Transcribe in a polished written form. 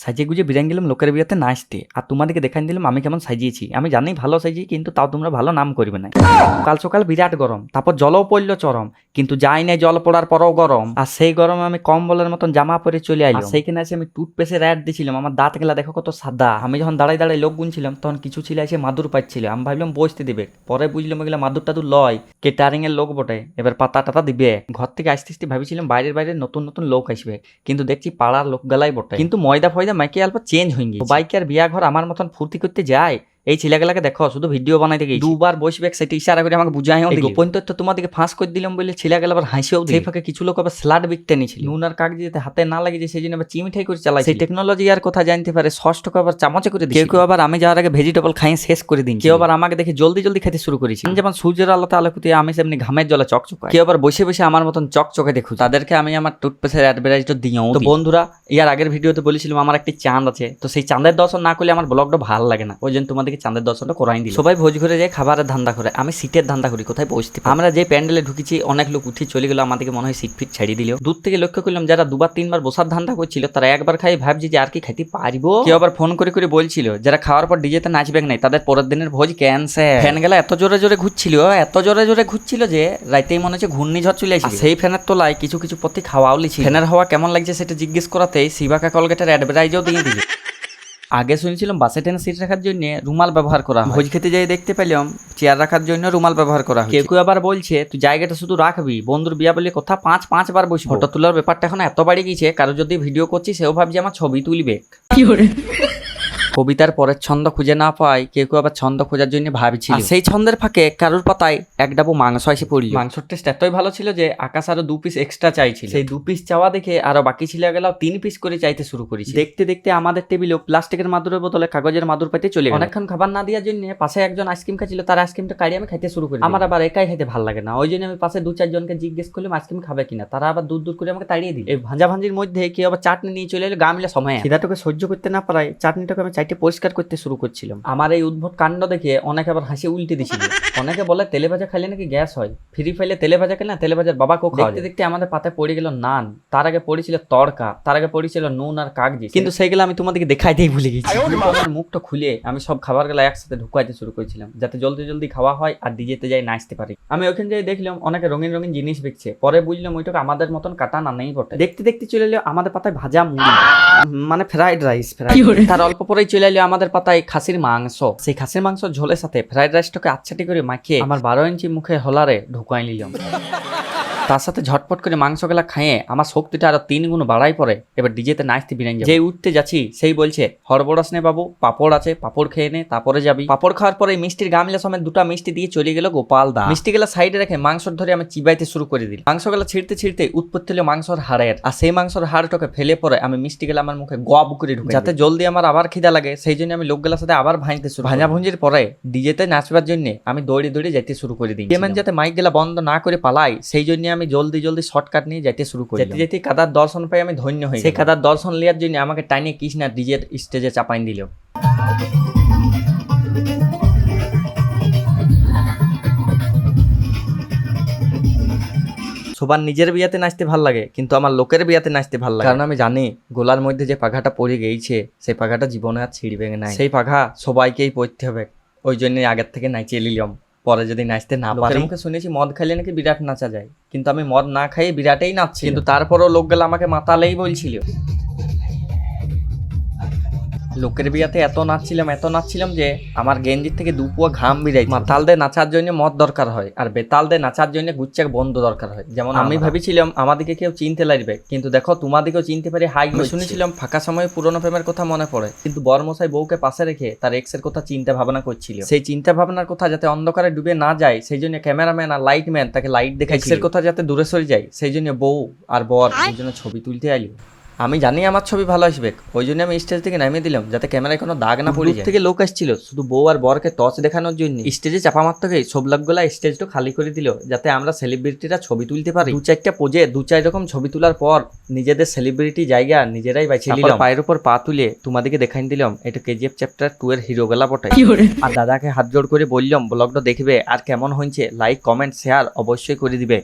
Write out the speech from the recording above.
সাজিয়ে গুজে বিরিয়ানি গেলাম লোকের বিয়েতে নাচতে, আর তোমাদেরকে দেখাই দিলাম আমি কেমন সাজিয়েছি। আমি জানি ভালো সাজিয়ে, কিন্তু তাও তোমরা ভালো নাম করবে না। কাল সকাল বিরাট গরম, তারপর জলও পড়লো চরম, কিন্তু যাই নাই জল পড়ার পরও গরম। আর সেই গরমে আমি কম্বলের মতন জামা পরে চলে আইলাম। সেইখানে এসে আমি টুথপেস্টের অ্যাড দিছিলাম, আমার দাঁত গেলা দেখো কত সাদা। আমি যখন দাঁড়াই দাঁড়াই লোক গুনছিলাম, তখন কিছু ছিল এসে মাদুর পাচ্ছিল। আমি ভাবলাম বসতে দিবে, পরে বুঝলাম এগুলো মাদুর টাদুর লয়, কেটারিং এর লোক বটে, এবার পাতা টাতা দিবে। ঘর থেকে আসতে আসতে ভাবছিলাম বাইরের বাইরে নতুন নতুন লোক আসবে, কিন্তু দেখছি পাড়ার লোক গালাই বটে। কিন্তু ময়দা ফয়দা মাইকে অল্প চেঞ্জ হয়ে গেছে। বাইকে আর বিয়া ঘর আমার মতন ফুর্তি করতে যায়, এই ছেলেগুলাকে দেখো শুধু ভিডিও বানাইতে গেছি, দুবার বসবে সেটা ইশারা করে আমাকে বুঝাইও দিল। গোপন তথ্য তোমাদেরকে ফাঁস করে দিলাম বলে ছেলেগুলো আবার হাসিও দিল। সেই ফাঁকে কিছু লোক আবার স্লাড বিকতে নিয়েছিল, নুন আর কাগজ যাতে হাতে না লাগে, সেই জন্য আবার চিমিঠাই করে চালাই। সেই টেকনোলজি আর কথা জানতে পারে, ষষ্ঠকে আবার চামচে করে দিই। কেউ আবার আমি যাওয়ার আগে ভেজিটেবল খাই শেষ করে দিন। কেউ আবার আমাকে দেখে জলদি জলদি খেতে শুরু করেছি, যেমন সূর্যের আলোতে আলোকিত আমি সেমনি ঘামের জলে চকচক। কেউ আবার বসে বসে আমার মতন চকচকে দেখুন, তাদেরকে আমি আমার টুথপেস্টের অ্যাডভার্টাইজটা দিও। তো বন্ধুরা, ইয়ার আগের ভিডিওতে বলেছিলাম আমার একটি চাঁদ আছে, তো সেই চাঁদের দর্শন না করলে আমার ব্লগটা ভালো লাগে না, ওই জন্য তোমাদেরকে চাঁদের দর্শনটা করাই দিই। সবাই ভোজ ঘুরে যায়, খাবারের ধান্দা করে, আমি সিটের ধান্দা করি কোথায় বসতে। আমরা যে প্যান্ডেলে ঢুকেছি অনেক লোক উঠে চলে গেল, আমাদেরকে মনে হয় সিট ফিট ছাড়িয়ে দিল। দূর থেকে লক্ষ্য করলাম যারা দুবার তিনবার বসার ধান্দা করছিল, তারা একবার খাই ভাবছি যে আর কি খাইতে পারবো। কেউ আবার ফোন করে করে বলছিল যারা খাওয়ার পর ডিজেতে নাচবে নাই, তাদের পরের দিনের ভোজ ক্যান্সেল। ফ্যান গেলা এত জোরে জোরে ঘুরছিল, এত জোরে জোরে ঘুরছিল যে রাইতেই মনে হচ্ছে ঘূর্ণিঝড় চলে আসে। সেই ফ্যানের তলায় কিছু কিছু প্রতি খাওয়াও লিছি। ফ্যানের হাওয়া কেমন লাগছে সেটা জিজ্ঞেস করাতেই সিবাকা কলগেটের অ্যাডভার্টাইজও দিয়ে দিল। আগে শুনছিলাম বাসে ট্রেনে সিট রাখার জন্য রুমাল ব্যবহার করা হয়, ভোজ খেতে যাই দেখতে পেলাম চেয়ার রাখার জন্য রুমাল ব্যবহার করা হয়। কেউ কেউ আবার বলছে তুই জায়গাটা শুধু রাখবি, বন্ধুর বিয়া বলে কথা 5-5 বার বসবি। ফটো তোলার ব্যাপারটা এখন এত বাড়ি গেছে, কারো যদি ভিডিও করছি সেও ভাবছে আমার ছবি তুলবে। কবিতার পরের ছন্দ খুঁজে না পাই, কেউ কেউ আবার ছন্দ খোঁজার জন্য ভাবছিল। সেই ছন্দের ফাঁকে কারোর পাতায় এক ডাবু মাংস এসে পড়ল। মাংসের টেস্ট এতই ভালো ছিল যে আকাশ আরো 2 পিস এক্সট্রা চাইছিল। সেই 2 পিস চাওয়া দেখে আরো বাকি ছিল গেল 3 পিস করে চাইতে শুরু করেছি। দেখতে দেখতে আমাদের টেবিলেও প্লাস্টিকের মাদুরের বদলে কাগজের মাদুর পাইতে চলে গেল। অনেকক্ষণ খাবার না দেওয়ার জন্য পাশে একজন আইসক্রিম খাচ্ছিল, তার আইসক্রিমটা কাড়িয়ে আমি খাইতে শুরু করি। আমার আবার একাই খাইতে ভালো লাগে না, ওই জন্য আমি পাশে 2-4 জনকে জিজ্ঞেস করলাম আইসক্রিম খাবে কিনা, তারা আবার দূর দূর করে আমাকে তাড়িয়ে দিল। এই ভাঞ্জাভাঞ্জির মধ্যে কেউ আবার চাটনি নিয়ে চলে এলো, গা মিলে সময় খিদাটাকে সহ্য করতে না পারায় চাটনিটাকে আমি চাইতে পরিষ্কার করতে শুরু করছিলাম। আমার এই উদ্ভট কাণ্ড দেখে অনেকে আবার হাসি উল্টে দিছিল। অনেকে বলে তেলে ভাজা খাইলে নাকি গ্যাস হয়, ফ্রি ফাইলে তেলে ভাজা খেলে না তেলে ভাজার বাবাকেও খাওয়া। দেখতে দেখতে আমাদের পাতায় পড়ে গেল নান, তার আগে পড়েছিল তড়কা, তার আগে পড়েছিল নুন আর কাগজি, কিন্তু সেইগুলো আমি তোমাদেরকে দেখাইতেই ভুলে গেছি। আমার মুখটা খুলে আমি সব খাবারগুলো একসাথে ঢুকাইতে শুরু করেছিলাম, যাতে জলদি জলদি খাওয়া হয় আর ডিজেতে যাই নাচতে পারি। আমি ওখানে যাই দেখলাম অনেকে রঙিন রঙিন জিনিস বিকছে, পরে বুঝলাম ওইটাকে আমাদের মতন কাটা না নেই বটে। দেখতে দেখতে চলে এলো আমাদের পাতায় ভাজা মানে ফ্রাইড রাইস, তার অল্প পরেই চলে এলো আমাদের পাতায় খাসির মাংস। সেই খাসির মাংস ঝোলের সাথে ফ্রাইড রাইসটাকে আচ্ছাটি করে মাখিয়ে আমার 12 ইঞ্চি মুখে হলারে ঢুকাই নিলাম। তার সাথে ঝটপট করে মাংসগুলা খাইয়ে আমার শক্তিটা আরো 3 গুণ বাড়াই পরে এবার ডিজেতে নাচতে বিরান যাবে। যে উঠতে যাচ্ছি সেই বলছে হরবড়াস নে বাবু, পাপড় আছে, পাপড় খেয়ে নে তারপরে যাবি। পাপড় খাওয়ার পরে মিষ্টির গামলা সমেত 2টা মিষ্টি দিয়ে চলে গেল গোপাল দা। মিষ্টিগুলা সাইডে রেখে মাংসর ধরে আমি চিবাইতে শুরু করে দিল। মাংসগুলা ছিঁড়তে ছিঁড়তে উৎপত্তি হলো মাংসর হাড়ের, আর সেই মাংসর হাড়টাকে ফেলে পরে আমি মিষ্টিগুলা আমার মুখে গব করে ঢুকে, যাতে জলদি আমার আবার খিদা লাগে। সেই জন্য আমি লোকগুলার সাথে আবার ভাঙতে শুরু। ভাঞ্জাভুঞ্জির পরে ডিজেতে নাচবার জন্য আমি দৌড়ে দৌড়ে যেতে শুরু করে দিই। যেমন যাতে মাইক গুলা বন্ধ না করে পালাই, সেই জন্য আমি জলদি জলদি শর্টকাট নিয়ে যেতে শুরু করি। যেতে যেতে কাদার দর্শন পাই আমি ধন্য হই। সেই কাদার দর্শন নেওয়ার জন্য আমাকে টাইনে কৃষ্ণা ডিজের স্টেজে চাপাইন দিল। সবার নিজের বিয়াতে নাচতে ভাল লাগে, কিন্তু আমার লোকের বিয়াতে নাচতে ভাল লাগে, কারণ আমি জানি গোলার মধ্যে যে পাখাটা পড়ে গেছে সেই পাখাটা জীবনে আর ছিঁড়বে না। সেই পাখা সবাইকেই পড়তে হবে, ওই জন্য আগের থেকে নাচিয়ে নিলাম। পরে যদি নাচতে না পারি, মুখে শুনেছি মদ খাইলে নাকি বিরাট নাচা যায়, কিন্তু আমি মদ না খাইয়ে বিরাটেই নাচছি। কিন্তু তারপরও লোকগুলো আমাকে মাতালেই বলছিল। লোকের বিয়াতে এত নাচছিলাম যে আমার গেঞ্জির থেকে 2 পুয়া ঘাম বেরাই। মাতালদের নাচার জন্য মদ দরকার হয়, আর বেতালদের নাচার জন্য গুচ্চাক বন্ধ দরকার হয়। যেমন আমি ভাবিছিলাম আমাদেরকে কেউ চিনতে লাগবে, কিন্তু দেখো তোমাদেরকেও চিনতে পারে। হাই শুনেছিলাম ফাঁকা সময়ে পুরনো প্রেমের কথা মনে পড়ে, কিন্তু বরমশাই বউকে পাশে রেখে তার এক্সের কথা চিন্তা ভাবনা করছিল। সেই চিন্তা ভাবনার কথা যাতে অন্ধকারে ডুবে না যায়, সেই জন্য ক্যামেরাম্যান আর লাইটম্যান তাকে লাইট দেখে এক্সের কথা যাতে দূরে সরে যায়, সেই জন্য বউ আর বর দুজনে ছবি তুলতে আইলো। আমি জানি আমার ছবি ভালো আসবে, ওই জন্য আমি স্টেজ থেকে নামিয়ে দিলাম যাতে ক্যামেরায় কোনো দাগ না পড়ে যায়। থেকে লোক আসছিল শুধু বউ আর বরকে টর্চ দেখানোর জন্য। স্টেজে চাপা মারতে গিয়ে সব লোকগুলা স্টেজটা খালি করে দিল যাতে আমরা সেলিব্রিটিরা ছবি তুলতে পারি। 2-4টা পোজে 2-4 রকম ছবি তোলার পর নিজেদের সেলিব্রিটি জায়গা নিজেরাই বাইছে নিলাম। পায়ের উপর পা তুলে তোমাদেরকে দেখাই দিলাম এটা কেজিএফ চ্যাপ্টার 2 এর হিরো গলা বটে। আর দাদাকে হাত জোড় করে বললাম ব্লগটা দেখবে, আর কেমন হয়েছে লাইক কমেন্ট শেয়ার অবশ্যই করে দিবে।